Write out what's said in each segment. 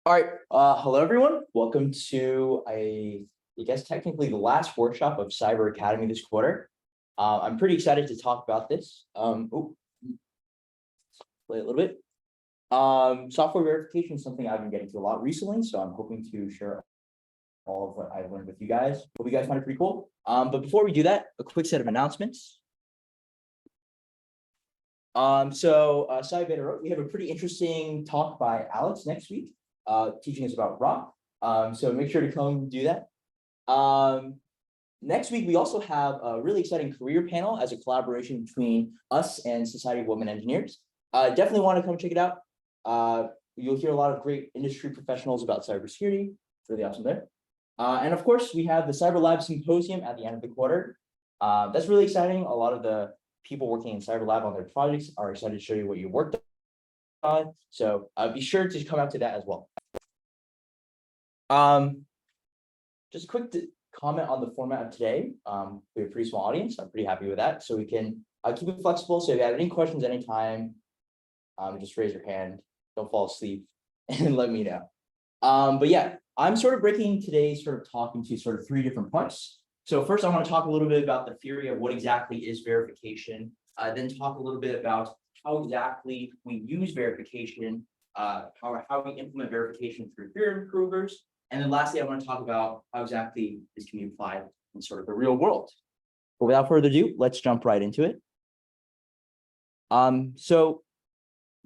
All right. Hello, everyone. Welcome to, I guess, technically the last workshop of Cyber Academy this quarter. I'm pretty excited to talk about this. Play a little bit. Software verification is something I've been getting to a lot recently, so I'm hoping to share all of what I've learned with you guys. Hope you guys find it pretty cool. But before we do that, a quick set of announcements. We have a pretty interesting talk by Alex next week, teaching us about ROC. So make sure to come do that. Next week, we also have a really exciting career panel as a collaboration between us and Society of Women Engineers. Definitely want to come check it out. You'll hear a lot of great industry professionals about cybersecurity. It's really awesome there. And of course, we have the Cyber Lab Symposium at the end of the quarter. That's really exciting. A lot of the people working in Cyber Lab on their projects are excited to show you what you worked on. So be sure to come out to that as well. Just a quick comment on the format of today. We have a pretty small audience. I'm pretty happy with that. So we can keep it flexible. So if you have any questions anytime, just raise your hand. Don't fall asleep and let me know. But yeah, I'm sort of breaking today's sort of talk into sort of three different parts. So first, I want to talk a little bit about the theory of what exactly is verification, then talk a little bit about how exactly we use verification, how we implement verification through theory improvers, and then lastly, I want to talk about how exactly this can be applied in sort of the real world. But without further ado, let's jump right into it. So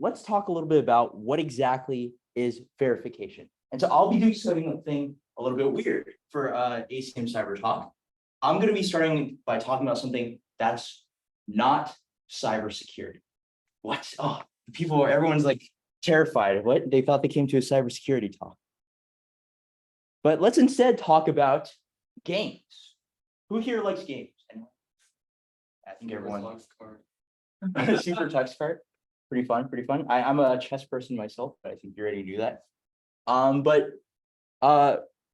let's talk a little bit about what exactly is verification. And so I'll be doing something a little bit weird for ACM Cyber talk. I'm going to be starting by talking about something that's not cybersecurity. What? Oh, everyone's like terrified. What? They thought they came to a cybersecurity talk. But let's instead talk about games. Who here likes games? Anyone? I think everyone. Super text card. Pretty fun, pretty fun. I'm a chess person myself, but I think you're ready to do that.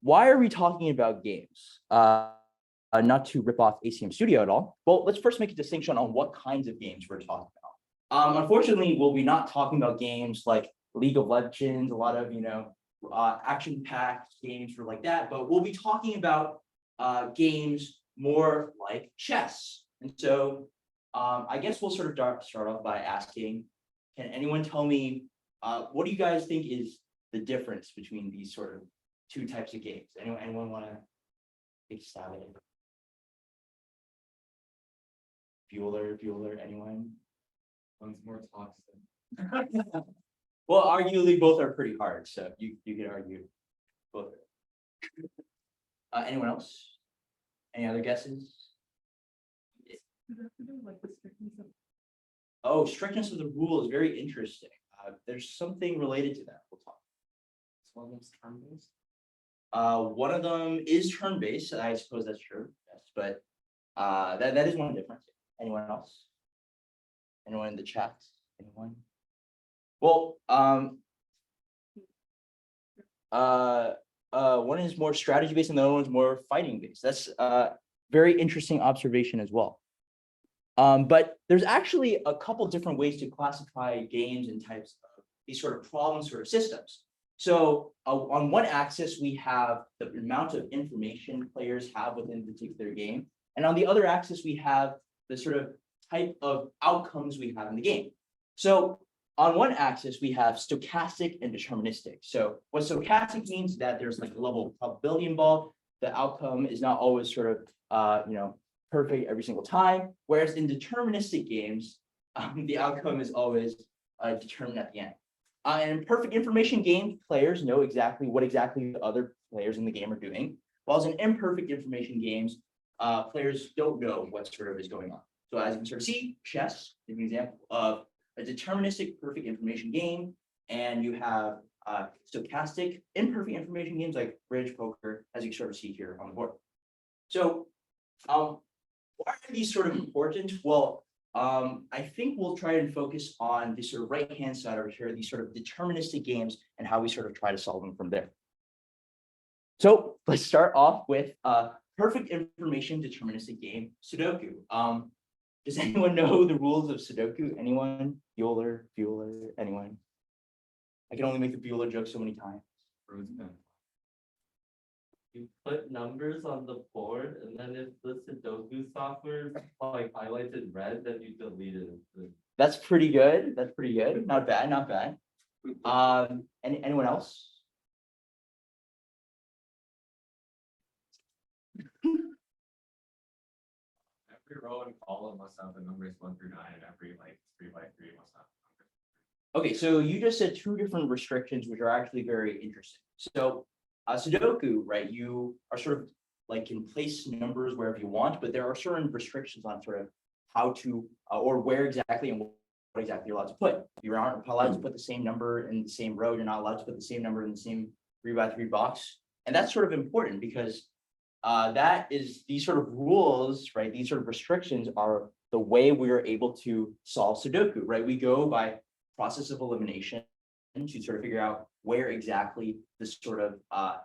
Why are we talking about games? Not to rip off ACM Studio at all. Well, let's first make a distinction on what kinds of games we're talking about. Unfortunately, we'll be not talking about games like League of Legends, a lot of, action-packed games or like that, but we'll be talking about games more like chess. And so I guess we'll sort of start off by asking, can anyone tell me, what do you guys think is the difference between these sort of two types of games? Anyone want to take a stab at it? Bueller, anyone? One's more toxic. Well, arguably both are pretty hard, so you could argue both. Anyone else? Any other guesses? Oh, strictness of the rule is very interesting. There's something related to that. We'll talk. One of them's turn-based. One of them is turn-based. I suppose that's true. Yes, but that is one difference. Anyone else? Anyone in the chat? Anyone? Well, one is more strategy-based and the other one's more fighting-based. That's a very interesting observation as well. But there's actually a couple different ways to classify games and types of these sort of problem sort of systems. So on one axis, we have the amount of information players have within a particular game. And on the other axis, we have the sort of type of outcomes we have in the game. So on one axis, we have stochastic and deterministic. So what stochastic means is that there's like a level of probability involved. The outcome is not always sort of, perfect every single time. Whereas in deterministic games, the outcome is always determined at the end. And in perfect information games, players know exactly what the other players in the game are doing. While in imperfect information games, players don't know what sort of is going on. So as you can sort of see, chess is an example of a deterministic perfect information game, and you have stochastic imperfect information games like bridge, poker, as you sort of see here on the board. So why are these sort of important? Well, I think we'll try and focus on the sort of right-hand side over here, these sort of deterministic games and how we sort of try to solve them from there. So let's start off with perfect information deterministic game, Sudoku. Does anyone know the rules of Sudoku? Anyone? Bueller, anyone? I can only make the Bueller joke so many times. Rose pen. You put numbers on the board, and then if the Sudoku software is like highlighted red, then you delete it. That's pretty good. That's pretty good. Not bad, not bad. Anyone else? Every row and column must have the numbers 1 through 9, and every like 3 by 3 must have. Okay, so you just said two different restrictions, which are actually very interesting. So Sudoku, right? You are sort of like can place numbers wherever you want, but there are certain restrictions on sort of how to or where exactly and what exactly you're allowed to put. You aren't allowed to put the same number in the same row. You're not allowed to put the same number in the same 3 by 3 box, and that's sort of important because that is these sort of rules, right? These sort of restrictions are the way we are able to solve Sudoku, right? We go by process of elimination to sort of figure out where exactly the sort of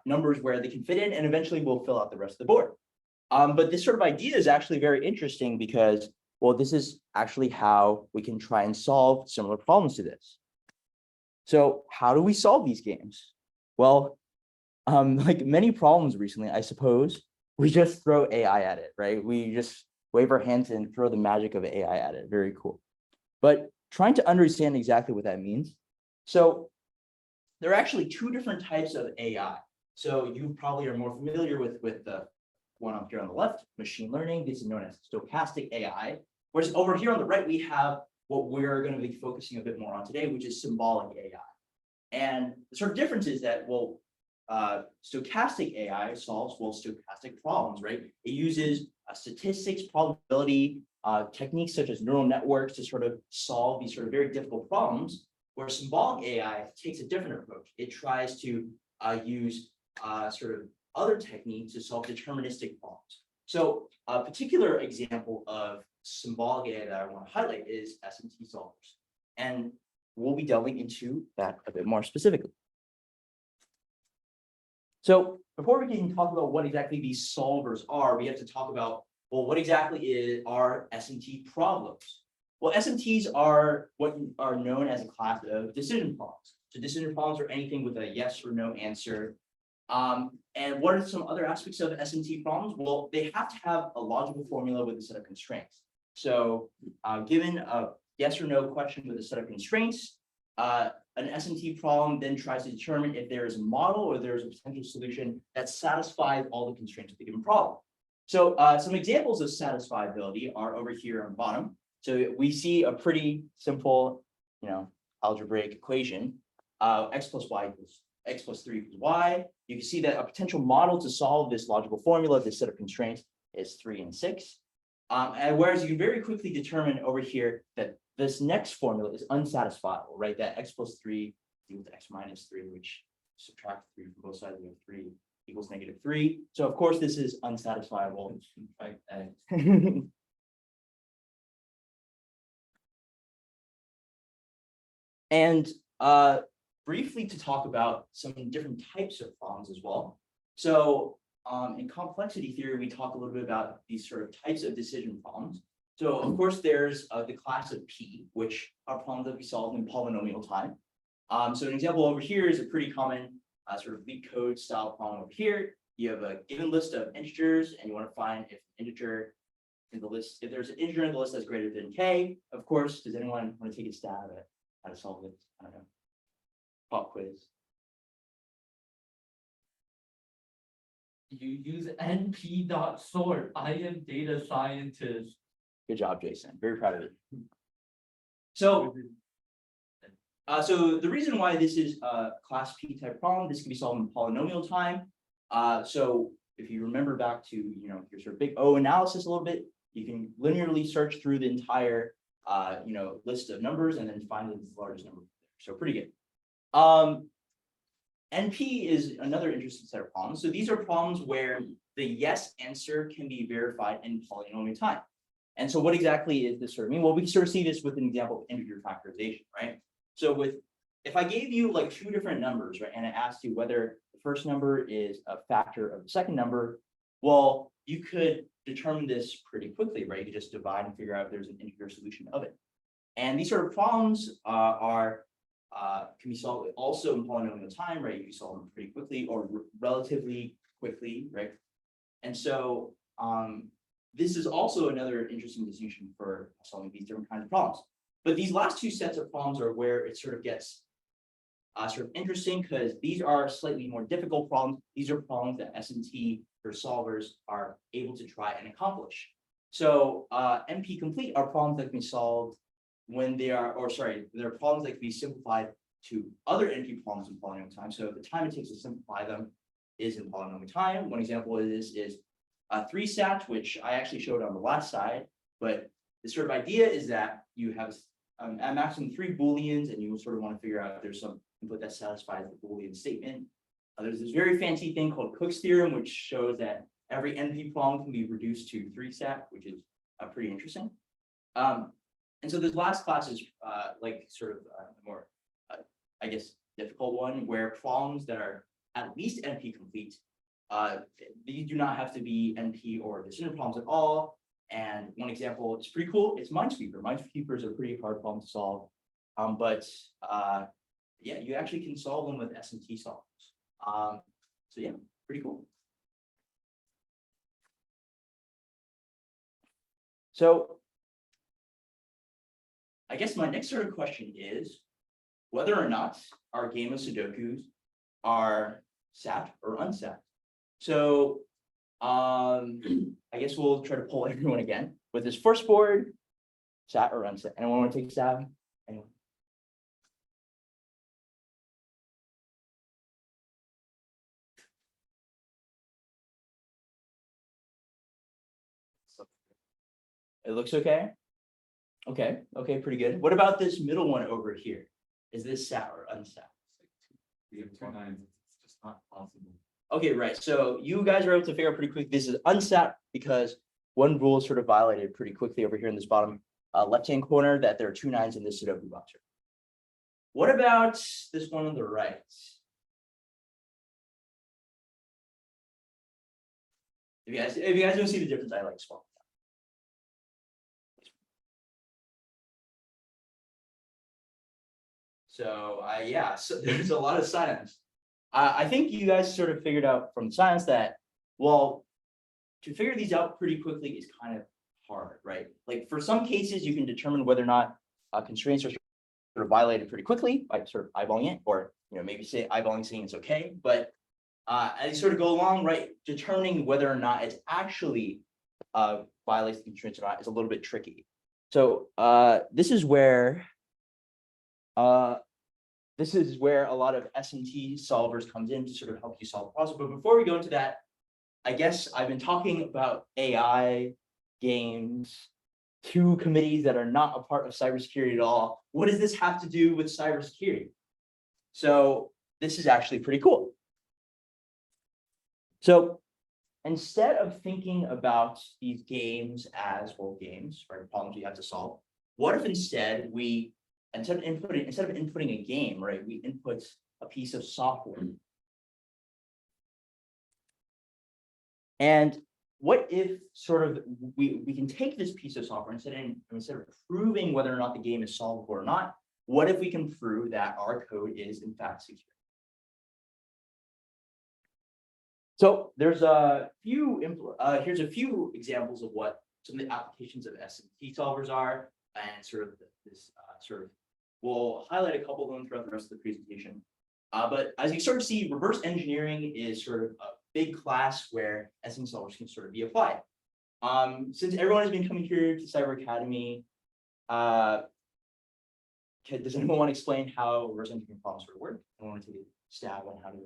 numbers where they can fit in, and eventually we'll fill out the rest of the board. But this sort of idea is actually very interesting because, well, this is actually how we can try and solve similar problems to this. So how do we solve these games? Well, like many problems recently, I suppose, we just throw AI at it, right? We just wave our hands and throw the magic of AI at it. Very cool. But trying to understand exactly what that means. So there are actually two different types of AI. So you probably are more familiar with the one up here on the left, machine learning. This is known as stochastic AI. Whereas over here on the right, we have what we're going to be focusing a bit more on today, which is symbolic AI. And the sort of difference is that, well, stochastic AI solves, well, stochastic problems, right? It uses statistics, probability, techniques such as neural networks to sort of solve these sort of very difficult problems, where symbolic AI takes a different approach. It tries to use sort of other techniques to solve deterministic problems. So a particular example of symbolic AI that I want to highlight is SMT solvers. And we'll be delving into that a bit more specifically. So before we can talk about what exactly these solvers are, we have to talk about, well, what exactly are SMT problems? Well, SMTs are what are known as a class of decision problems. So decision problems are anything with a yes or no answer. And what are some other aspects of SMT problems? Well, they have to have a logical formula with a set of constraints. So given a yes or no question with a set of constraints, an SMT problem then tries to determine if there is a model or there is a potential solution that satisfies all the constraints of the given problem. So some examples of satisfiability are over here on the bottom. So we see a pretty simple, algebraic equation. X plus y equals x plus 3 equals y. You can see that a potential model to solve this logical formula, this set of constraints, is 3 and 6. And whereas you can very quickly determine over here that this next formula is unsatisfiable, right? That x plus 3 equals x minus 3, which subtract 3 from both sides of 3 equals -3. So of course this is unsatisfiable. And briefly to talk about some different types of problems as well. So in complexity theory, we talk a little bit about these sort of types of decision problems. So of course, there's the class of P, which are problems that we solve in polynomial time. So an example over here is a pretty common sort of leak code style problem over here. You have a given list of integers, and you want to find if integer in the list, if there's an integer in the list that's greater than k. Of course, does anyone want to take a stab at how to solve this? I don't know. Pop quiz. You use np.sort. I am data scientist. Good job, Jason. Very proud of it. So the reason why this is a class P type problem, this can be solved in polynomial time. So if you remember back to your sort of big O analysis a little bit, you can linearly search through the entire list of numbers and then find the largest number. So pretty good. NP is another interesting set of problems. So these are problems where the yes answer can be verified in polynomial time. And so what exactly is this sort of mean? Well, we can sort of see this with an example of integer factorization, right? So if I gave you like two different numbers, right, and I asked you whether the first number is a factor of the second number, well, you could determine this pretty quickly, right? You could just divide and figure out if there's an integer solution of it. And these sort of problems are can be solved also in polynomial time, right? You can solve them pretty quickly or relatively quickly, right? And so this is also another interesting distinction for solving these different kinds of problems. But these last two sets of problems are where it sort of gets sort of interesting, because these are slightly more difficult problems. These are problems that S&T or solvers are able to try and accomplish. So NP complete are problems that can be solved when they are, or sorry, they're problems that can be simplified to other NP problems in polynomial time. So the time it takes to simplify them is in polynomial time. One example of this is 3-SAT, which I actually showed on the last side. But the sort of idea is that you have at maximum 3 Booleans, and you sort of want to figure out if there's some input that satisfies the Boolean statement. There's this very fancy thing called Cook's theorem, which shows that every NP problem can be reduced to 3-SAT, which is pretty interesting. And so this last class is like sort of more, I guess, difficult one, where problems that are at least NP complete, these do not have to be NP or decision problems at all. And one example is pretty cool. It's Minesweeper. Minesweeper is a pretty hard problem to solve, but yeah, you actually can solve them with S&T solvers. So yeah, pretty cool. So I guess my next sort of question is whether or not our game of Sudokus are SAT or unsat. So I guess we'll try to poll everyone again with this first board, SAT or unsat. Anyone want to take a stab? Anyone? It looks okay. Okay, pretty good. What about this middle one over here? Is this SAT or unsat? We have 2 9s, it's just not possible. Okay, right. So you guys are able to figure out pretty quick. This is unsat because one rule is sort of violated pretty quickly over here in this bottom left-hand corner, that there are 2 9s in this Sudoku box. What about this one on the right? If you guys don't see the difference, I like swap. So yeah, so there's a lot of silence. I think you guys sort of figured out from science that, well, to figure these out pretty quickly is kind of hard, right? Like for some cases, you can determine whether or not constraints are sort of violated pretty quickly by sort of eyeballing it, or maybe say eyeballing saying it's okay. But as you sort of go along, right, determining whether or not it's actually violates the constraints or not is a little bit tricky. So this is where a lot of S&T solvers comes in to sort of help you solve the problem. But before we go into that, I guess I've been talking about AI, games, 2 committees that are not a part of cybersecurity at all. What does this have to do with cybersecurity? So this is actually pretty cool. So instead of thinking about these games as, well, games, right, problems you have to solve, what if instead instead of inputting a game, right, we input a piece of software? And what if sort of we can take this piece of software instead of proving whether or not the game is solvable or not, what if we can prove that our code is in fact secure? So there's here's a few examples of what some of the applications of S&T solvers are, and sort of this we'll highlight a couple of them throughout the rest of the presentation. But as you sort of see, reverse engineering is sort of a big class where S&T solvers can sort of be applied. Since everyone has been coming here to Cyber Academy, does anyone want to explain how reverse engineering problems sort of work? I want to take a stab on how to.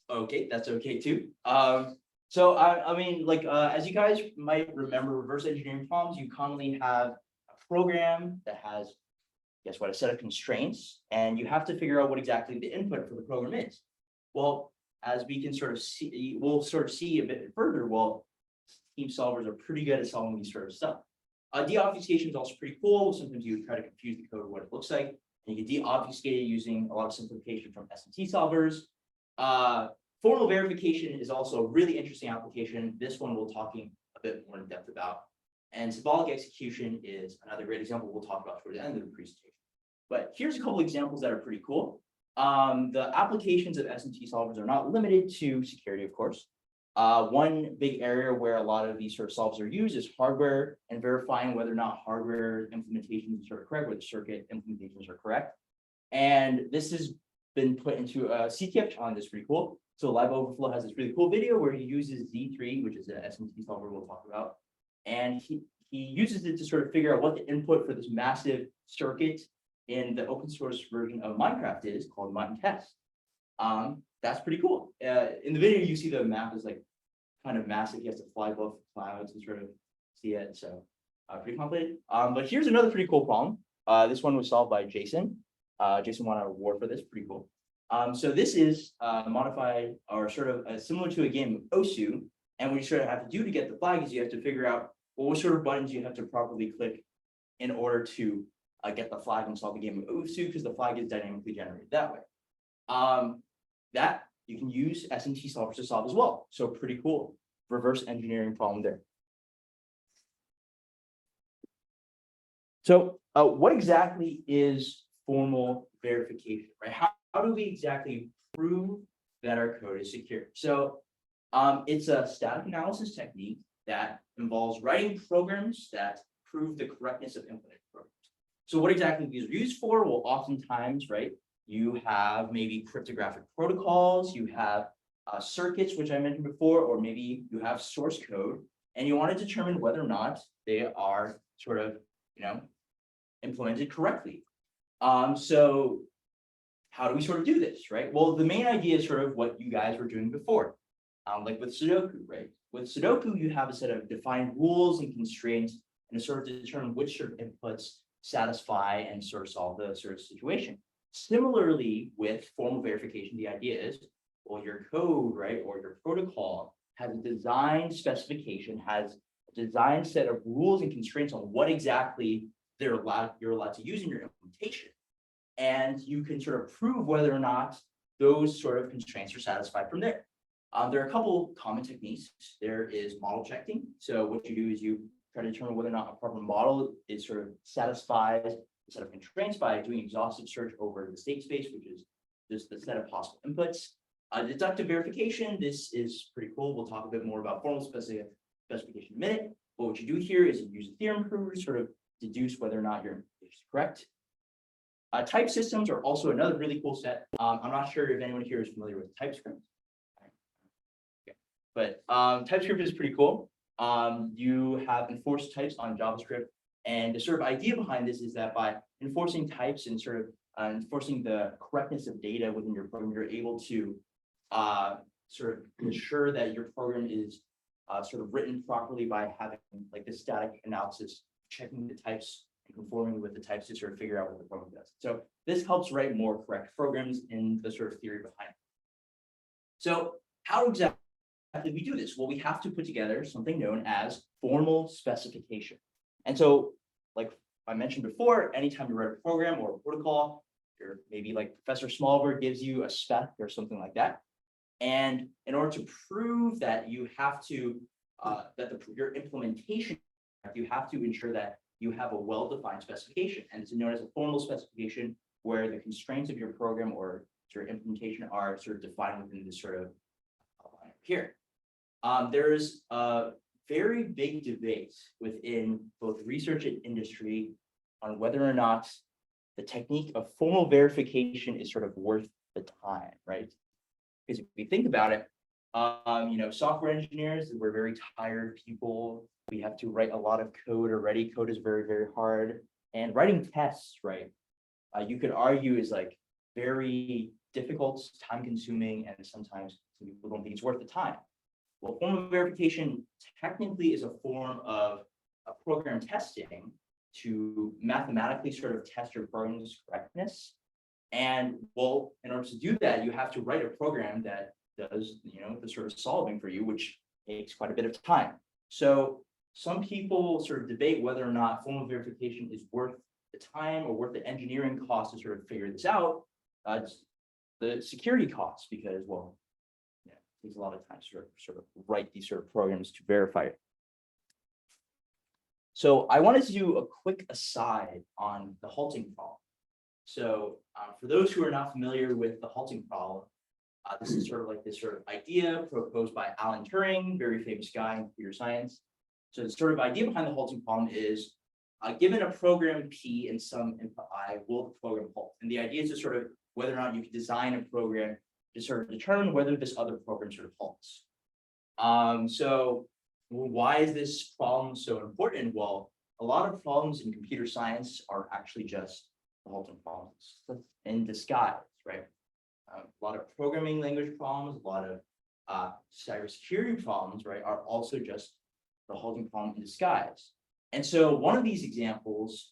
Okay, that's okay too. So I mean, like as you guys might remember, reverse engineering problems, you commonly have a program that has, guess what, a set of constraints, and you have to figure out what exactly the input for the program is. Well, as we can sort of see, we'll sort of see a bit further. Well, team solvers are pretty good at solving these sort of stuff. Deobfuscation is also pretty cool. Sometimes you try to confuse the code of what it looks like, and you can deobfuscate it using a lot of simplification from S&T solvers. formal verification is also a really interesting application. This one we'll talking a bit more in depth about. And symbolic execution is another great example we'll talk about toward the end of the presentation. But here's a couple examples that are pretty cool. The applications of SMT solvers are not limited to security, of course. One big area where a lot of these sort of solvers are used is hardware and verifying whether or not hardware implementations are correct, whether circuit implementations are correct. And this has been put into a CTF challenge that's pretty cool. So Live Overflow has this really cool video where he uses Z3, which is an SMT solver we'll talk about. And he uses it to sort of figure out what the input for this massive circuit in the open source version of Minecraft is called Minetest. That's pretty cool. In the video, you see the map is like kind of massive. He has to fly above clouds and sort of see it. So pretty complicated. But here's another pretty cool problem. This one was solved by Jason. Jason won an award for this. Pretty cool. So this is modified or sort of similar to a game of OSU. And what you sort of have to do to get the flag is you have to figure out what sort of buttons you have to properly click in order to get the flag and solve the game of OSU, because the flag is dynamically generated that way. That you can use SMT solvers to solve as well. So pretty cool reverse engineering problem there. So what exactly is formal verification, right? How do we exactly prove that our code is secure? So it's a static analysis technique that involves writing programs that prove the correctness of implemented programs. So what exactly these are used for? Well, oftentimes, right, you have maybe cryptographic protocols, you have circuits, which I mentioned before, or maybe you have source code, and you want to determine whether or not they are sort of, implemented correctly. So how do we sort of do this, right? Well, the main idea is sort of what you guys were doing before, like with Sudoku, right? With Sudoku, you have a set of defined rules and constraints and to sort of determine which sort of inputs satisfy and sort of solve the sort of situation. Similarly, with formal verification, the idea is, well, your code, right, or your protocol has a design specification, has a design set of rules and constraints on what exactly you're allowed to use in your implementation. And you can sort of prove whether or not those sort of constraints are satisfied from there. There are a couple common techniques. There is model checking. So what you do is you try to determine whether or not a proper model is sort of satisfies the set of constraints by doing exhaustive search over the state space, which is just the set of possible inputs. Deductive verification, this is pretty cool. We'll talk a bit more about formal specification in a minute. But what you do here is you use a theorem prover to sort of deduce whether or not your implementation is correct. Type systems are also another really cool set. I'm not sure if anyone here is familiar with TypeScript. Okay. But TypeScript is pretty cool. You have enforced types on JavaScript. And the sort of idea behind this is that by enforcing types and sort of enforcing the correctness of data within your program, you're able to sort of ensure that your program is sort of written properly by having like this static analysis, checking the types and conforming with the types to sort of figure out what the program does. So this helps write more correct programs in the sort of theory behind it. So how exactly we do this? Well, we have to put together something known as formal specification. And so, like I mentioned before, anytime you write a program or a protocol, or maybe like Professor Smallberg gives you a spec or something like that. And in order to prove that you have to, your implementation, you have to ensure that you have a well-defined specification. And it's known as a formal specification where the constraints of your program or your implementation are sort of defined within this sort of outline here. There is a very big debate within both research and industry on whether or not the technique of formal verification is sort of worth the time, right? Because if we think about it, software engineers, we're very tired people. We have to write a lot of code already. Code is very, very hard. And writing tests, right? You could argue is like very difficult, time consuming, and sometimes some people don't think it's worth the time. Well, formal verification technically is a form of program testing to mathematically sort of test your program's correctness. And well, in order to do that, you have to write a program that does, the sort of solving for you, which takes quite a bit of time. So some people sort of debate whether or not formal verification is worth the time or worth the engineering cost to sort of figure this out. The security costs, because, well, takes a lot of time to sort of write these sort of programs to verify it. So I wanted to do a quick aside on the halting problem. So for those who are not familiar with the halting problem, this is sort of like this sort of idea proposed by Alan Turing, very famous guy in computer science. So the sort of idea behind the halting problem is, given a program P and some input I, will the program halt? And the idea is to sort of whether or not you can design a program to sort of determine whether this other program sort of halts. So why is this problem so important? Well, a lot of problems in computer science are actually just the halting problems in disguise, right? A lot of programming language problems, a lot of cybersecurity problems, right, are also just the halting problem in disguise. And so one of these examples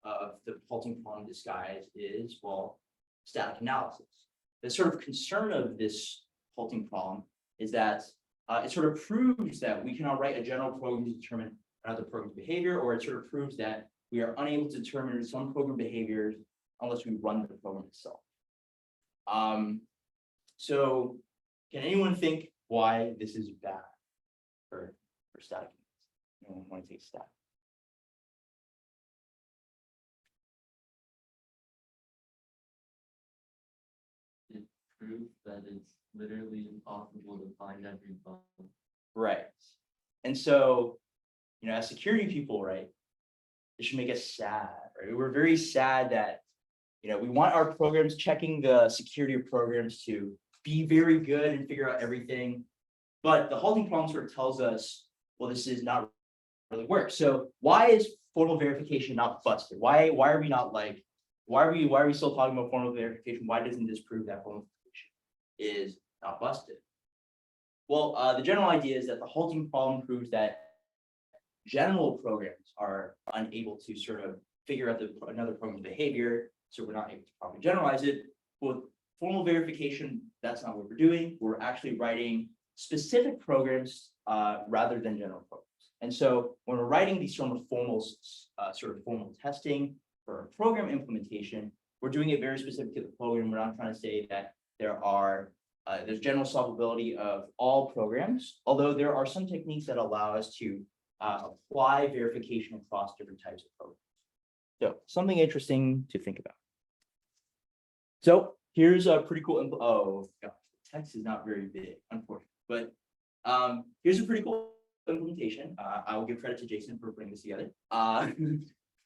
of the halting problem in disguise is, well, static analysis. The sort of concern of this halting problem is that it sort of proves that we cannot write a general program to determine another program's behavior, or it sort of proves that we are unable to determine some program behaviors unless we run the program itself. So can anyone think why this is bad for static? Anyone want to take static? It proves that it's literally impossible to find every bug. Right. And so, as security people, right, it should make us sad, right? We're very sad that, we want our programs, checking the security of programs to be very good and figure out everything. But the halting problem sort of tells us, well, this is not really work. So why is formal verification not busted? Why are we not like, why are we still talking about formal verification? Why doesn't this prove that formal verification is not busted? Well, the general idea is that the halting problem proves that general programs are unable to sort of figure out another program's behavior, so we're not able to properly generalize it. With formal verification, that's not what we're doing. We're actually writing specific programs rather than general programs. And so when we're writing these sort of formal testing for a program implementation, we're doing it very specific to the program. We're not trying to say that there's general solvability of all programs, although there are some techniques that allow us to apply verification across different types of programs. So something interesting to think about. So here's a pretty cool, oh gosh, the text is not very big, unfortunately, but here's a pretty cool implementation. I will give credit to Jason for putting this together.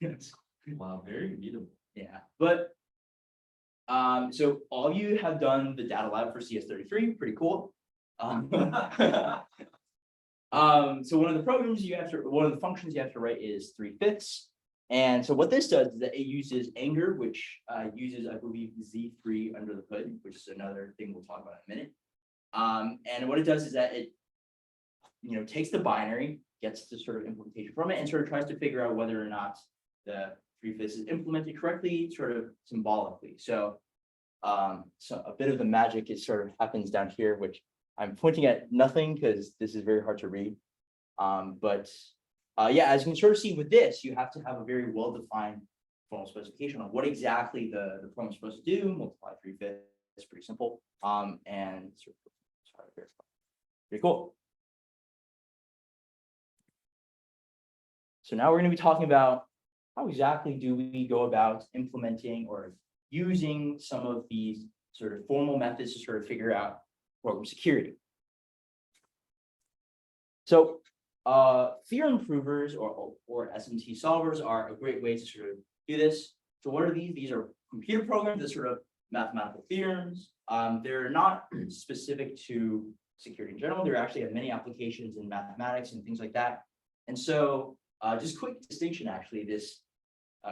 Yes. Wow, very readable. Yeah, but so all of you have done the data lab for CS33, pretty cool. So one of the functions you have to write is 3/5. And so what this does is that it uses Anger, which uses, I believe, Z3 under the hood, which is another thing we'll talk about in a minute. And what it does is that it, takes the binary, gets the sort of implementation from it, and sort of tries to figure out whether or not the 3/5 is implemented correctly, sort of symbolically. So, so a bit of the magic is happens down here, which I'm pointing at nothing because this is very hard to read. Yeah, as you can sort of see with this, you have to have a very well-defined formal specification on what exactly the program is supposed to do. Multiply 3/5. It's pretty simple. And pretty cool. So now we're going to be talking about how exactly do we go about implementing or using some of these sort of formal methods to sort of figure out program security. So theorem provers or SMT solvers are a great way to sort of do this. So what are these? These are computer programs that sort of mathematical theorems. They're not specific to security in general. There actually have many applications in mathematics and things like that. And so just quick distinction, actually, this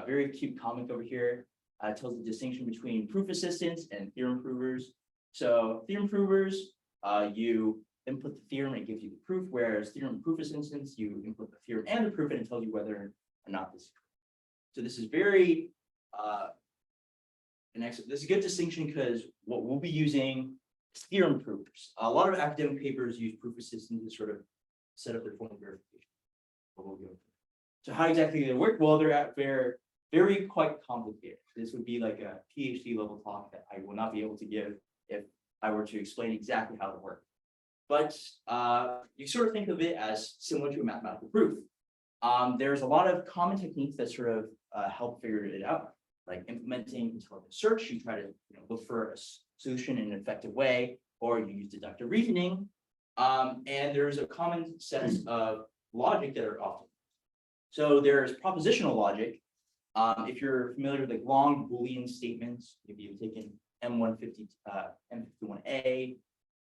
very cute comic over here tells the distinction between proof assistants and theorem provers. So theorem provers, you input the theorem and it gives you the proof, whereas theorem proof assistants, you input the theorem and the proof and it tells you whether or not this is correct. So this is very this is a good distinction because what we'll be using is theorem provers. A lot of academic papers use proof assistants to sort of set up their formal verification. So how exactly they work? Well, they're very quite complicated. This would be like a PhD level talk that I will not be able to give if I were to explain exactly how they work. but you sort of think of it as similar to a mathematical proof. There's a lot of common techniques that sort of help figure it out, like implementing intelligent search. You try to look for a solution in an effective way, or you use deductive reasoning. And there's a common set of logic that are often. So there's propositional logic. If you're familiar with like long Boolean statements, if you've taken M150, M51A,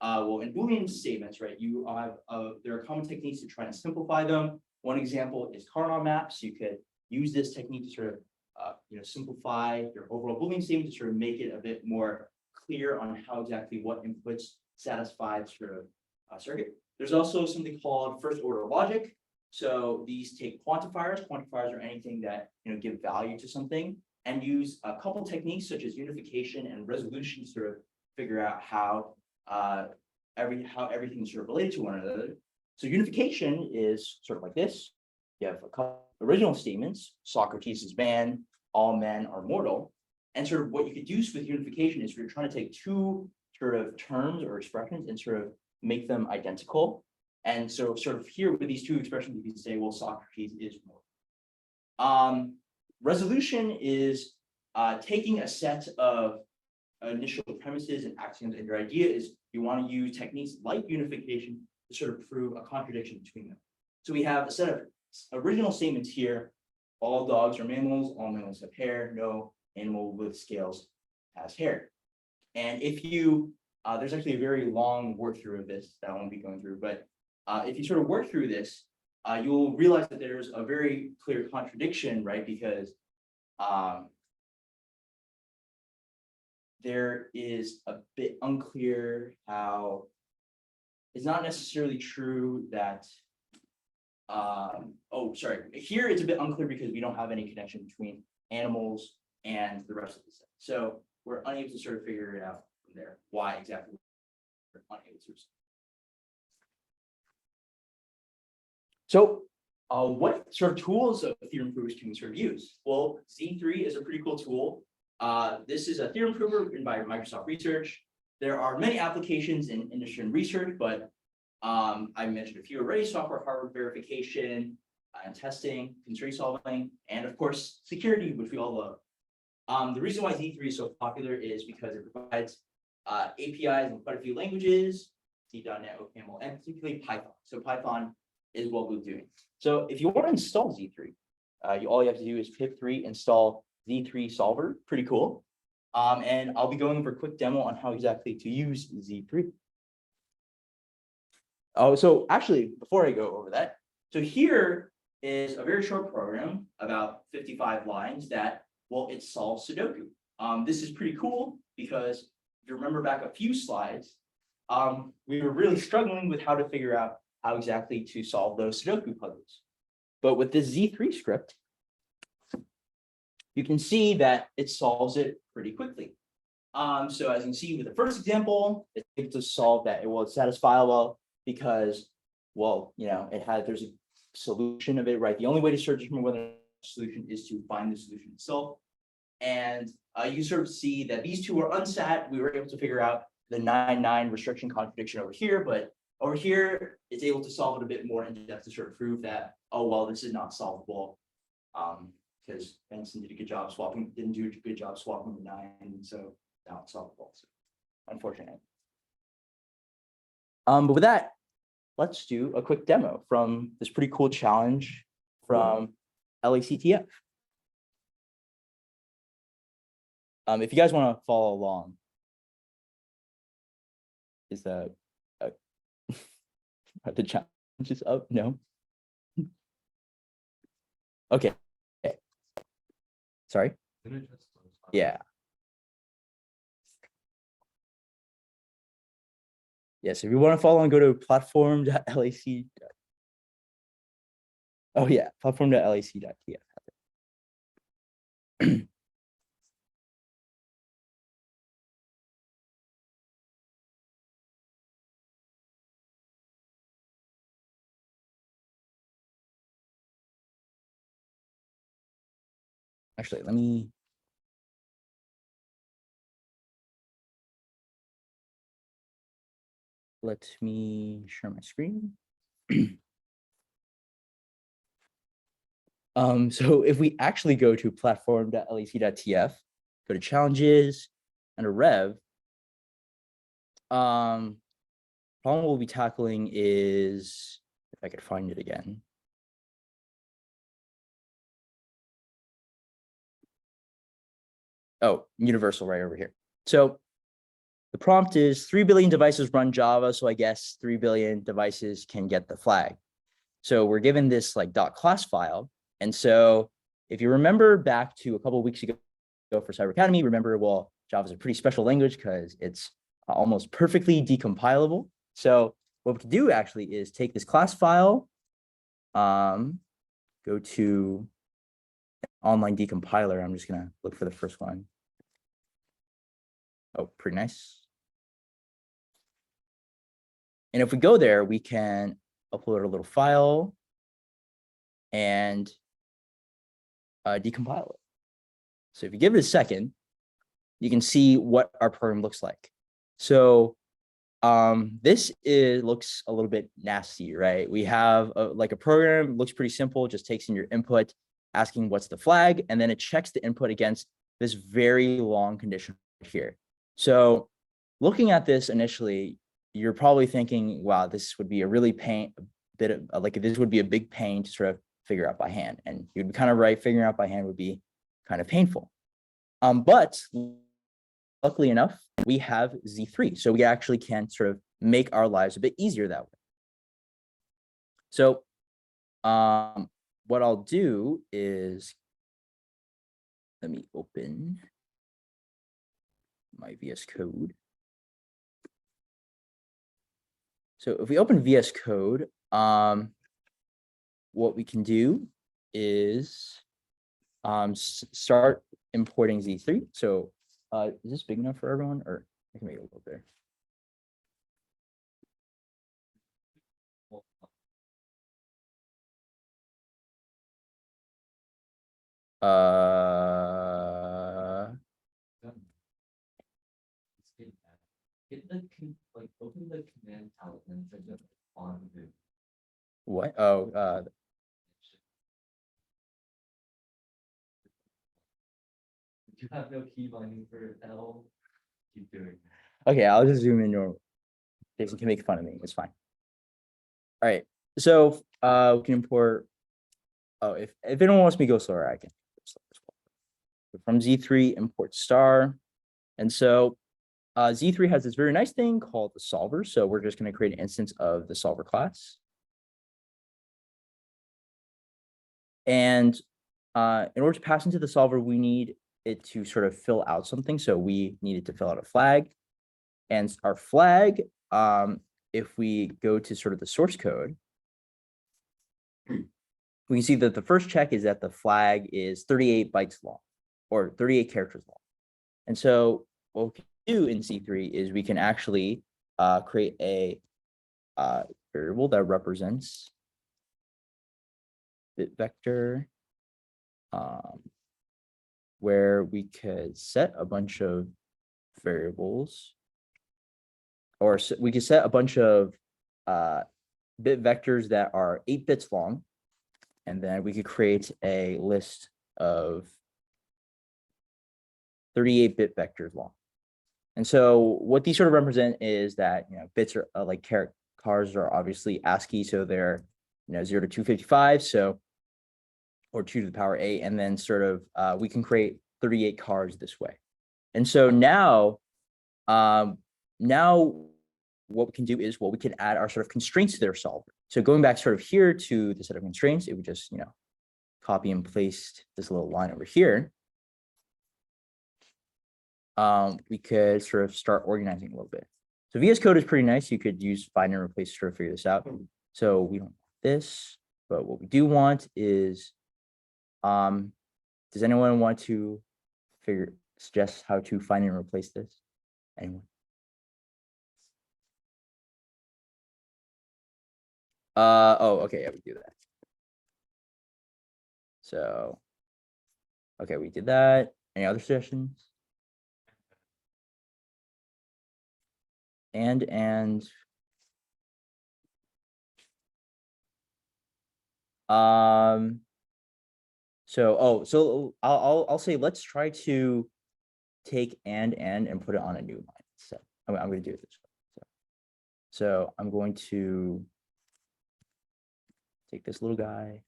well, in Boolean statements, right, you have there are common techniques to try to simplify them. One example is Carnot maps. You could use this technique to sort of simplify your overall Boolean statement to sort of make it a bit more clear on how exactly what inputs satisfy sort of circuit. There's also something called first order logic. So these take quantifiers. Quantifiers are anything that give value to something, and use a couple techniques such as unification and resolution to sort of figure out how everything is sort of related to one another. So unification is sort of like this. You have a couple original statements: Socrates is man, all men are mortal. And sort of what you could do with unification is you're trying to take two sort of terms or expressions and sort of make them identical. And so sort of here with these two expressions, you can say, well, Socrates is mortal. Resolution is taking a set of initial premises and axioms, and your idea is you want to use techniques like unification to sort of prove a contradiction between them. So we have a set of original statements here: all dogs are mammals, all mammals have hair, no animal with scales has hair. And if you, there's actually a very long work through of this that I won't be going through, but if you sort of work through this, you'll realize that there's a very clear contradiction, right? Because there is a bit unclear how it's not necessarily true that, here it's a bit unclear because we don't have any connection between animals and the rest of the set. So we're unable to sort of figure it out from there, why exactly we're unable to. So what sort of tools of theorem provers can we sort of use? Well, Z3 is a pretty cool tool. This is a theorem prover written by Microsoft Research. There are many applications in industry and research, but I mentioned a few already: software hardware verification and testing, constraint solving, and of course, security, which we all love. The reason why Z3 is so popular is because it provides APIs in quite a few languages: C.NET, OCaml, and particularly Python. So Python is what we're doing. So if you want to install Z3, all you have to do is pip3 install Z3 solver. Pretty cool. And I'll be going over a quick demo on how exactly to use Z3. Oh, so actually, before I go over that, so here is a very short program, about 55 lines, that, well, it solves Sudoku. This is pretty cool because if you remember back a few slides, we were really struggling with how to figure out how exactly to solve those Sudoku puzzles. But with this Z3 script, you can see that it solves it pretty quickly. So as you can see with the first example, it's able to solve that. It's satisfiable because, well, there's a solution of it, right? The only way to search for whether a solution is to find the solution itself. And you sort of see that these two are unsat. We were able to figure out the 9-9 restriction contradiction over here, but over here, it's able to solve it a bit more in depth to sort of prove that, oh, well, this is not solvable. Because Benson didn't do a good job swapping the 9, so not solvable. So unfortunate. But with that, let's do a quick demo from this pretty cool challenge from LACTF. If you guys want to follow along, is that are the challenges up? No. Okay. Sorry. Yeah. Yes, if you want to follow and go to platform.lac. Oh yeah, platform.lac.tf. Actually, let me. let me share my screen. So if we actually go to platform.lac.tf, go to challenges and a rev, problem we'll be tackling is, if I could find it again. Oh, universal right over here. So the prompt is 3 billion devices run Java. So I guess 3 billion devices can get the flag. So we're given this like .class file. And so if you remember back to a couple of weeks ago for Cyber Academy, remember, well, Java is a pretty special language because it's almost perfectly decompilable. So what we can do actually is take this class file, go to online decompiler. I'm just gonna look for the first one. Oh, pretty nice. And if we go there, we can upload a little file and decompile it. So if you give it a second, you can see what our program looks like. So this looks a little bit nasty, right? We have like a program, looks pretty simple, just takes in your input, asking what's the flag, and then it checks the input against this very long condition here. So looking at this initially, you're probably thinking, wow, this would be a really this would be a big pain to sort of figure out by hand. And you'd be kind of right, figuring out by hand would be kind of painful. But luckily enough, we have Z3. So we actually can sort of make our lives a bit easier that way. So what I'll do is, let me open my VS Code. So if we open VS Code, what we can do is start importing Z3. So is this big enough for everyone, or I can make it a little bigger? Open the command palette and just on the What? Oh, you have no key binding for L. Keep doing. okay, I'll just zoom in normal. Jason can make fun of me. It's fine. All right. So we can import. Oh, if anyone wants me to go slower, I can. From Z3, import star. And so Z3 has this very nice thing called the solver. So we're just going to create an instance of the solver class. And in order to pass into the solver, we need it to sort of fill out something. So we needed to fill out a flag. And our flag, if we go to sort of the source code, we can see that the first check is that the flag is 38 bytes long, or 38 characters long. And so what we can do in C3 is we can actually create a variable that represents bit vector, where we could set a bunch of variables, or we could set a bunch of bit vectors that are 8 bits long, and then we could create a list of 38-bit vectors long. And so what these sort of represent is that, bits are like cars are obviously ASCII, so they're 0 to 255, so, or 2 to the power 8, and then sort of we can create 38 cars this way. And so now what we can do is, well, we can add our sort of constraints to their solver. So going back sort of here to the set of constraints, it would just copy and paste this little line over here. We could sort of start organizing a little bit. So VS Code is pretty nice. You could use find and replace to sort of figure this out. So we don't want this, but what we do want is, does anyone want to suggest how to find and replace this? Anyone? Oh, okay, yeah, we do that. So, okay, we did that. Any other suggestions? And So I'll say let's try to take and put it on a new line. So I'm going to do it this way. So I'm going to take this little guy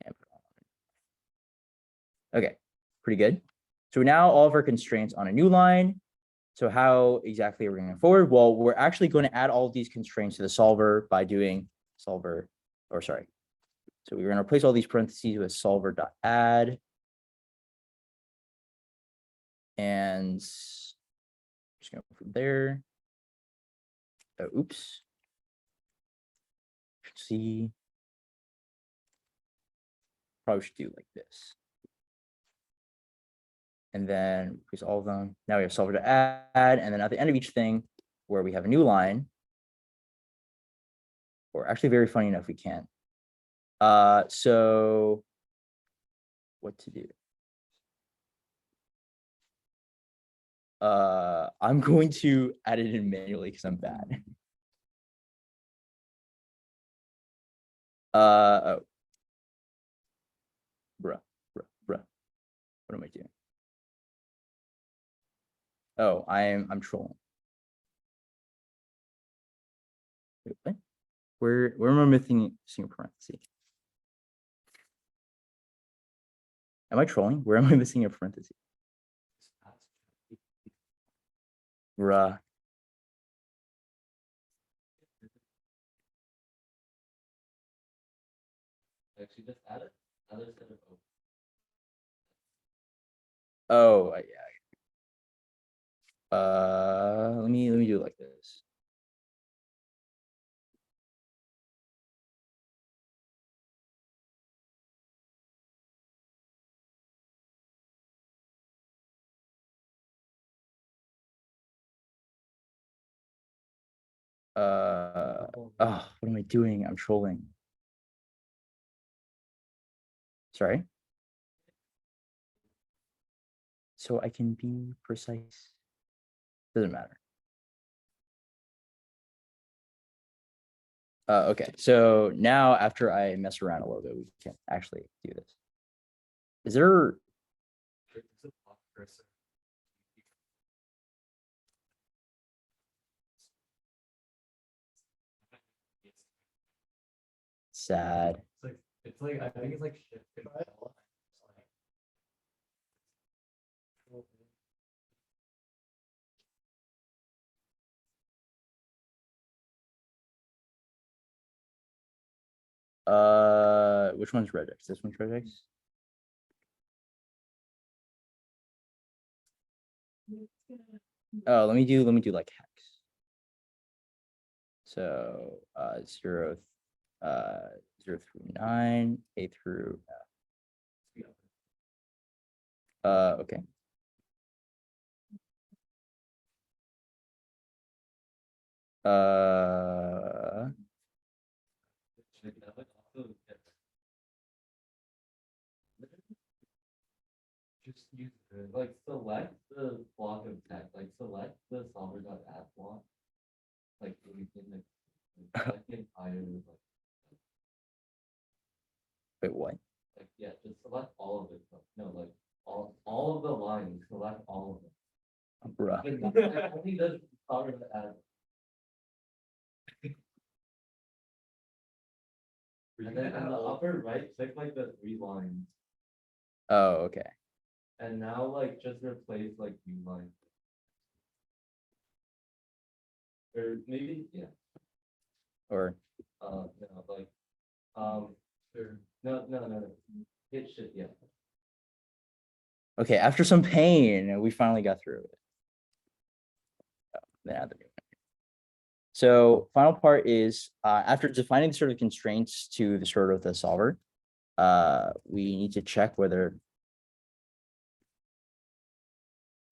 and put it on. Okay, pretty good. So now all of our constraints on a new line. So how exactly are we going forward? Well, we're actually going to add all of these constraints to the solver by doing solver, or sorry. So we're going to replace all these parentheses with solver.add. And just going from there. Oops. See. Probably should do like this. And then replace all of them. Now we have solver to add, and then at the end of each thing where we have a new line, or actually very funny enough, we can. So what to do? I'm going to add it in manually because I'm bad. Oh. Bruh. What am I doing? Oh, I'm trolling. Wait, what? Where am I missing a parenthesis? Am I trolling? Where am I missing a parenthesis? Bruh. Actually, just add it. Another set of O. Oh, yeah. Let me do it like this. Oh, what am I doing? I'm trolling. Sorry. So I can be precise. Doesn't matter. Okay, so now after I mess around a little bit, we can actually do this. Is there? Sad. It's like I think it's like shift control. Which one's regex? This one's regex. Oh, let me do like hex. So 0 through 9, A through F. Okay. Just use like select the block of text, like select the solver.add block. Like anything like select the entire like Wait, what? like yeah, just select all of it. No, like all of the lines, select all of them. Bruh. I only does solver.add. And then in the upper right, click like the 3 lines. Oh, okay. And now like just replace like new line. Or maybe, yeah. Or No, like, sure. No. Hit shit, yeah. okay, after some pain, we finally got through it. Then add the new one. So final part is after defining the sort of constraints to the sort of the solver, we need to check whether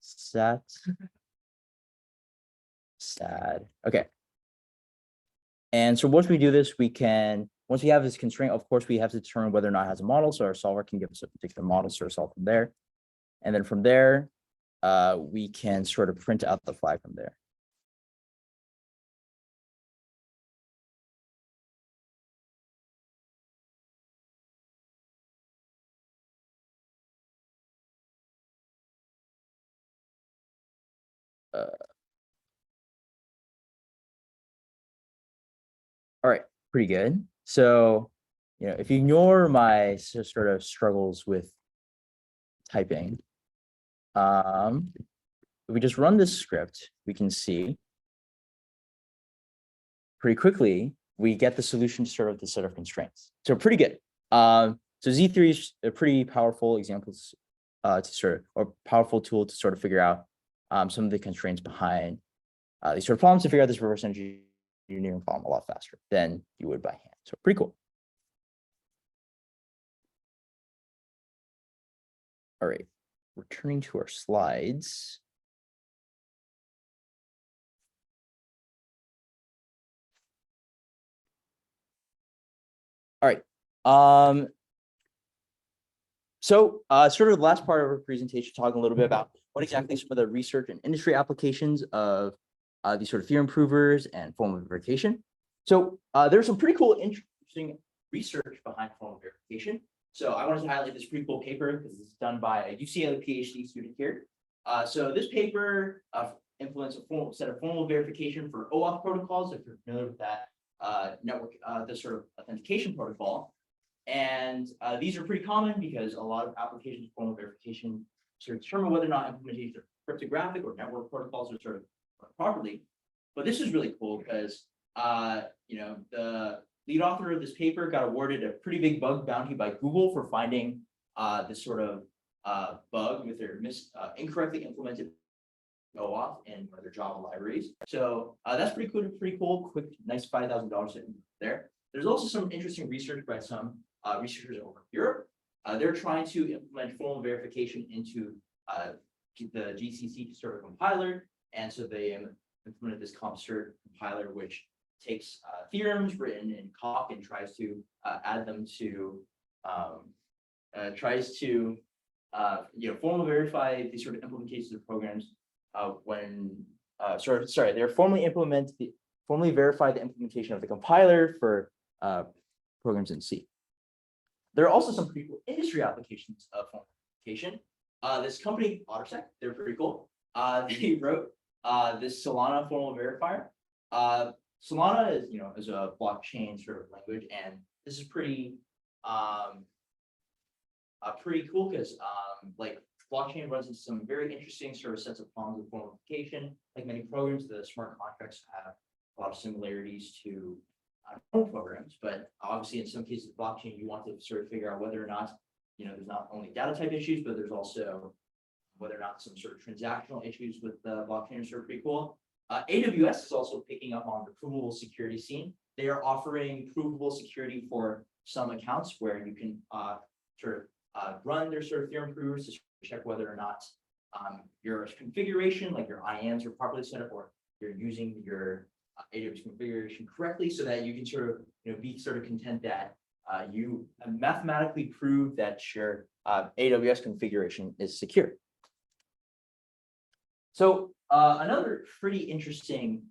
sad. Okay. And so once we do this, we can, once we have this constraint, of course, we have to determine whether or not it has a model. So our solver can give us a particular model to solve from there. And then from there, we can sort of print out the flag from there. All right, pretty good. So, if you ignore my sort of struggles with typing, if we just run this script, we can see pretty quickly, we get the solution to sort of the set of constraints. So pretty good. So Z3 is a pretty powerful examples or powerful tool to sort of figure out some of the constraints behind these sort of problems, to figure out this reverse engineering problem a lot faster than you would by hand. So pretty cool. All right, returning to our slides. All right. So sort of the last part of our presentation, talking a little bit about what exactly some of the research and industry applications of these sort of theorem provers and formal verification. So there's some pretty cool, interesting research behind formal verification. So I wanted to highlight this pretty cool paper because it's done by a UCLA PhD student here. So this paper implements a set of formal verification for OAuth protocols, if you're familiar with that network, this sort of authentication protocol. And these are pretty common because a lot of applications of formal verification sort of determine whether or not implementations of cryptographic or network protocols are sort of run properly. But this is really cool because the lead author of this paper got awarded a pretty big bug bounty by Google for finding this sort of bug with their incorrectly implemented OAuth in one of their Java libraries. So that's pretty cool. Pretty cool. Quick, nice $5,000 there. There's also some interesting research by some researchers over in Europe. They're trying to implement formal verification into the GCC sort of compiler, and so they implemented this CompCert compiler, which takes theorems written in Coq and tries to add them to formally verify these sort of implementations of programs they're formally verify the implementation of the compiler for programs in C. There are also some pretty cool industry applications of formal verification. This company, Ottersec, they're pretty cool. They wrote this Solana formal verifier. Solana is a blockchain sort of language, and this is pretty cool because like blockchain runs into some very interesting sort of sets of problems with formal verification. Like many programs, the smart contracts have a lot of similarities to normal programs, but obviously in some cases blockchain, you want to sort of figure out whether or not there's not only data type issues, but there's also whether or not some sort of transactional issues with the blockchain are sort of pretty cool. AWS is also picking up on the provable security scene. They are offering provable security for some accounts where you can run their sort of theorem provers to check whether or not your configuration, like your IAMs, are properly set up, or you're using your AWS configuration correctly, so that you can sort of be sort of content that you mathematically prove that your AWS configuration is secure. So another pretty interesting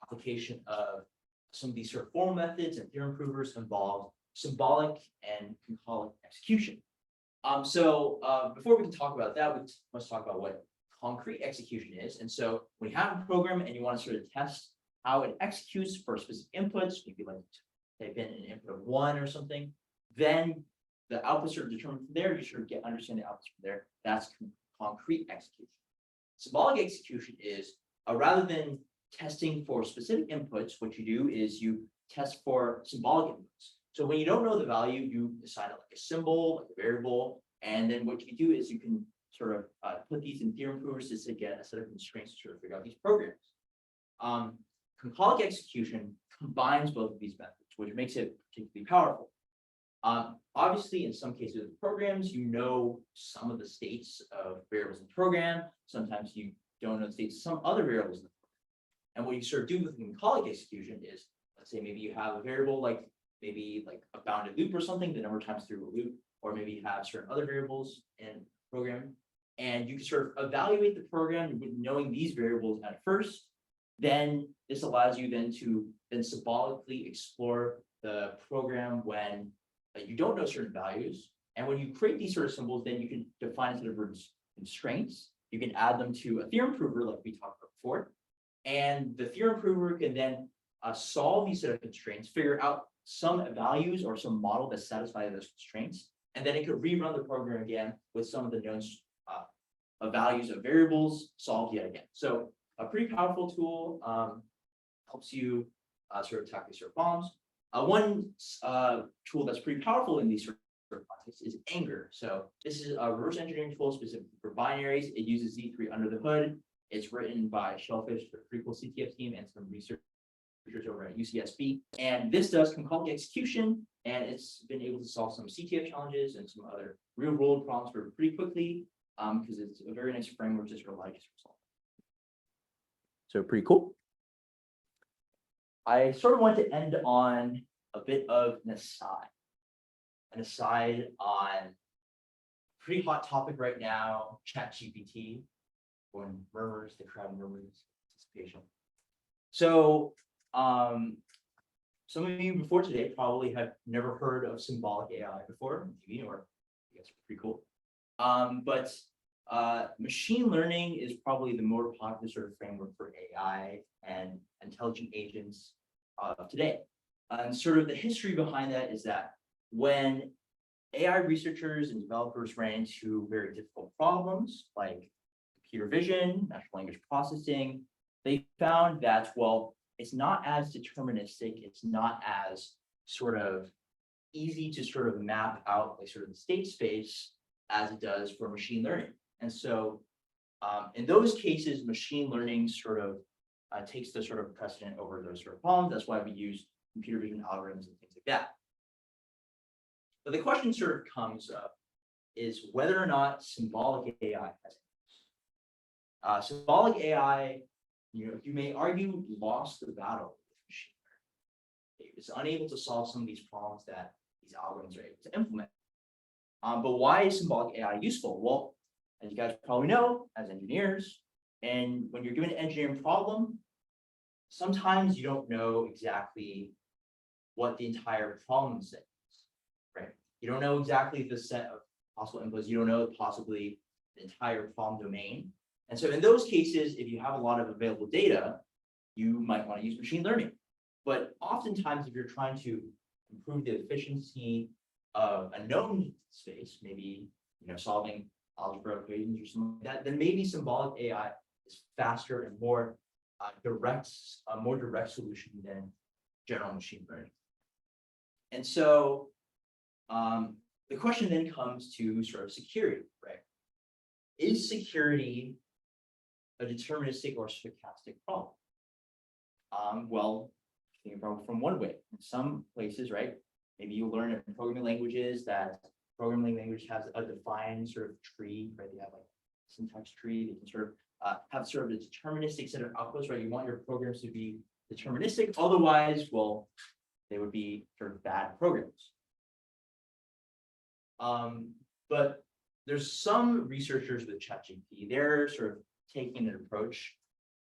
application of some of these sort of formal methods and theorem provers involve symbolic and concolic execution. Before we can talk about that, we must talk about what concrete execution is. And so when you have a program and you want to sort of test how it executes for specific inputs, maybe like type in an input of 1 or something, then the outputs are determined from there. You sort of understand the outputs from there. That's concrete execution. Symbolic execution is rather than testing for specific inputs, what you do is you test for symbolic inputs. So when you don't know the value, you assign it like a symbol, like a variable, and then what you do is you can sort of put these in theorem provers to get a set of constraints to sort of figure out these programs. Concolic execution combines both of these methods, which makes it particularly powerful. Obviously, in some cases of programs, you know some of the states of variables in the program. Sometimes you don't know the states of some other variables in the program. And what you sort of do with concolic execution is, let's say maybe you have a variable like maybe like a bounded loop or something, the number of times through a loop, or maybe you have certain other variables in the program, and you can sort of evaluate the program with knowing these variables at first. Then this allows you then to symbolically explore the program when you don't know certain values. And when you create these sort of symbols, then you can define a set of constraints. You can add them to a theorem prover like we talked about before. And the theorem prover can then solve these set of constraints, figure out some values or some model that satisfies those constraints, and then it could rerun the program again with some of the known values of variables solved yet again. So a pretty powerful tool, helps you sort of tackle these sort of problems. One tool that's pretty powerful in these sort of contexts is Anger. So this is a reverse engineering tool specific for binaries. It uses Z3 under the hood. It's written by Shellfish, the pretty cool CTF team, and some researchers over at UCSB. And this does concurrent execution, and it's been able to solve some CTF challenges and some other real world problems pretty quickly, because it's a very nice framework to sort of like solve. So pretty cool. I sort of want to end on a bit of an aside on a pretty hot topic right now, ChatGPT, when murmurs, the crowd murmurs, anticipation. So some of you before today probably have never heard of symbolic AI before, maybe, or I guess pretty cool. But machine learning is probably the more popular sort of framework for AI and intelligent agents of today. And sort of the history behind that is that when AI researchers and developers ran into very difficult problems like computer vision, natural language processing, they found that, well, it's not as deterministic, it's not as sort of easy to sort of map out like sort of the state space as it does for machine learning. And so in those cases, machine learning sort of takes the sort of precedent over those sort of problems. That's why we use computer vision algorithms and things like that. But the question sort of comes up is whether or not symbolic AI has symbolic AI, you may argue, lost the battle with machine learning. It's unable to solve some of these problems that these algorithms are able to implement. But why is symbolic AI useful? Well, as you guys probably know, as engineers, and when you're given an engineering problem, sometimes you don't know exactly what the entire problem set is, right? You don't know exactly the set of possible inputs. You don't know possibly the entire problem domain. And so in those cases, if you have a lot of available data, you might want to use machine learning. But oftentimes, if you're trying to improve the efficiency of a known space, maybe solving algebra equations or something like that, then maybe symbolic AI is faster and more direct solution than general machine learning. And so the question then comes to sort of security, right? Is security a deterministic or stochastic problem? Well, think about it from one way. In some places, right? Maybe you learn in programming languages that programming language has a defined sort of tree, right? They have like a syntax tree. They can sort of have sort of a deterministic set of outputs, right? You want your programs to be deterministic. Otherwise, well, they would be sort of bad programs. But there's some researchers with ChatGPT, they're sort of taking an approach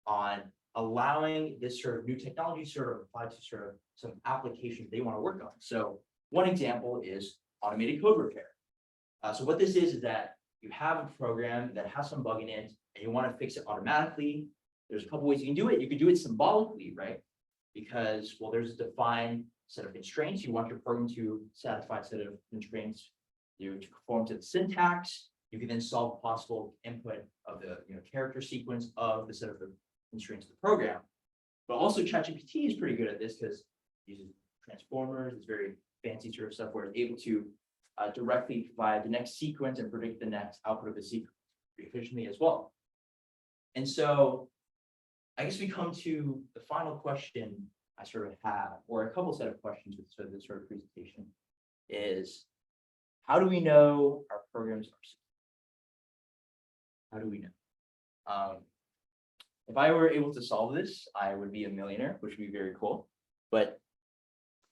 on allowing this sort of new technology sort of apply to sort of some applications they want to work on. So one example is automated code repair. So what this is that you have a program that has some bug in it and you want to fix it automatically. There's a couple ways you can do it. You can do it symbolically, right? Because, well, there's a defined set of constraints. You want your program to satisfy a set of constraints to conform to the syntax. You can then solve possible input of the character sequence of the set of the constraints of the program. But also ChatGPT is pretty good at this because it uses transformers. It's very fancy sort of stuff where it's able to directly provide the next sequence and predict the next output of the sequence pretty efficiently as well. And so I guess we come to the final question I sort of have, or a couple set of questions with sort of this sort of presentation, is how do we know our programs are secure? How do we know? If I were able to solve this, I would be a millionaire, which would be very cool. But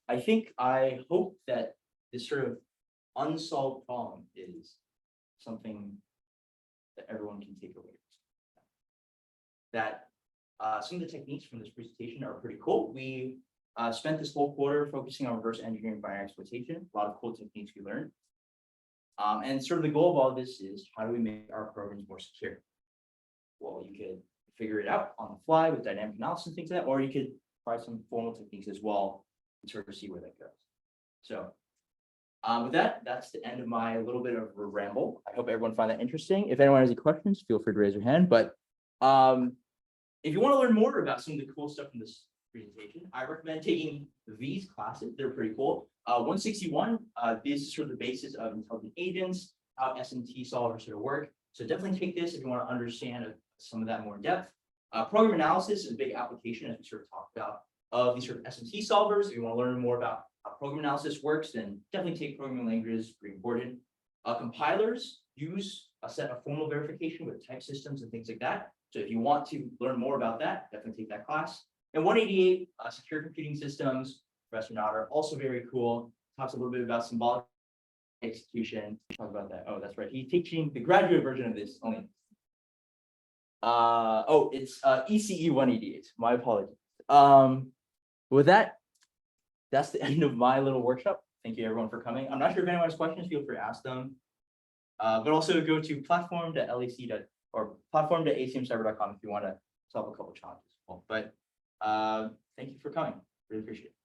I hope that this sort of unsolved problem is something that everyone can take away. That some of the techniques from this presentation are pretty cool. We spent this whole quarter focusing on reverse engineering binary exploitation, a lot of cool techniques we learned. And sort of the goal of all of this is how do we make our programs more secure? Well, you could figure it out on the fly with dynamic analysis and things like that, or you could try some formal techniques as well and sort of see where that goes. So with that, that's the end of my little bit of a ramble. I hope everyone found that interesting. If anyone has any questions, feel free to raise your hand. But if you want to learn more about some of the cool stuff from this presentation, I recommend taking these classes. They're pretty cool. 161, this is sort of the basis of intelligent agents, how SMT solvers sort of work. So definitely take this if you want to understand some of that more in depth. Program analysis is a big application, as we sort of talked about, of these sort of SMT solvers. If you want to learn more about how program analysis works, then definitely take programming languages, pretty important. Compilers use a set of formal verification with type systems and things like that. So if you want to learn more about that, definitely take that class. And 188, secure computing systems, Professor Nader, also very cool. Talks a little bit about symbolic execution. Talk about that. Oh, that's right. He's teaching the graduate version of this only. Oh, it's ECE 188. My apologies. With that, that's the end of my little workshop. Thank you everyone for coming. I'm not sure if anyone has questions, feel free to ask them. But also go to platform.acmcyber.com if you want to solve a couple challenges. But thank you for coming. Really appreciate it.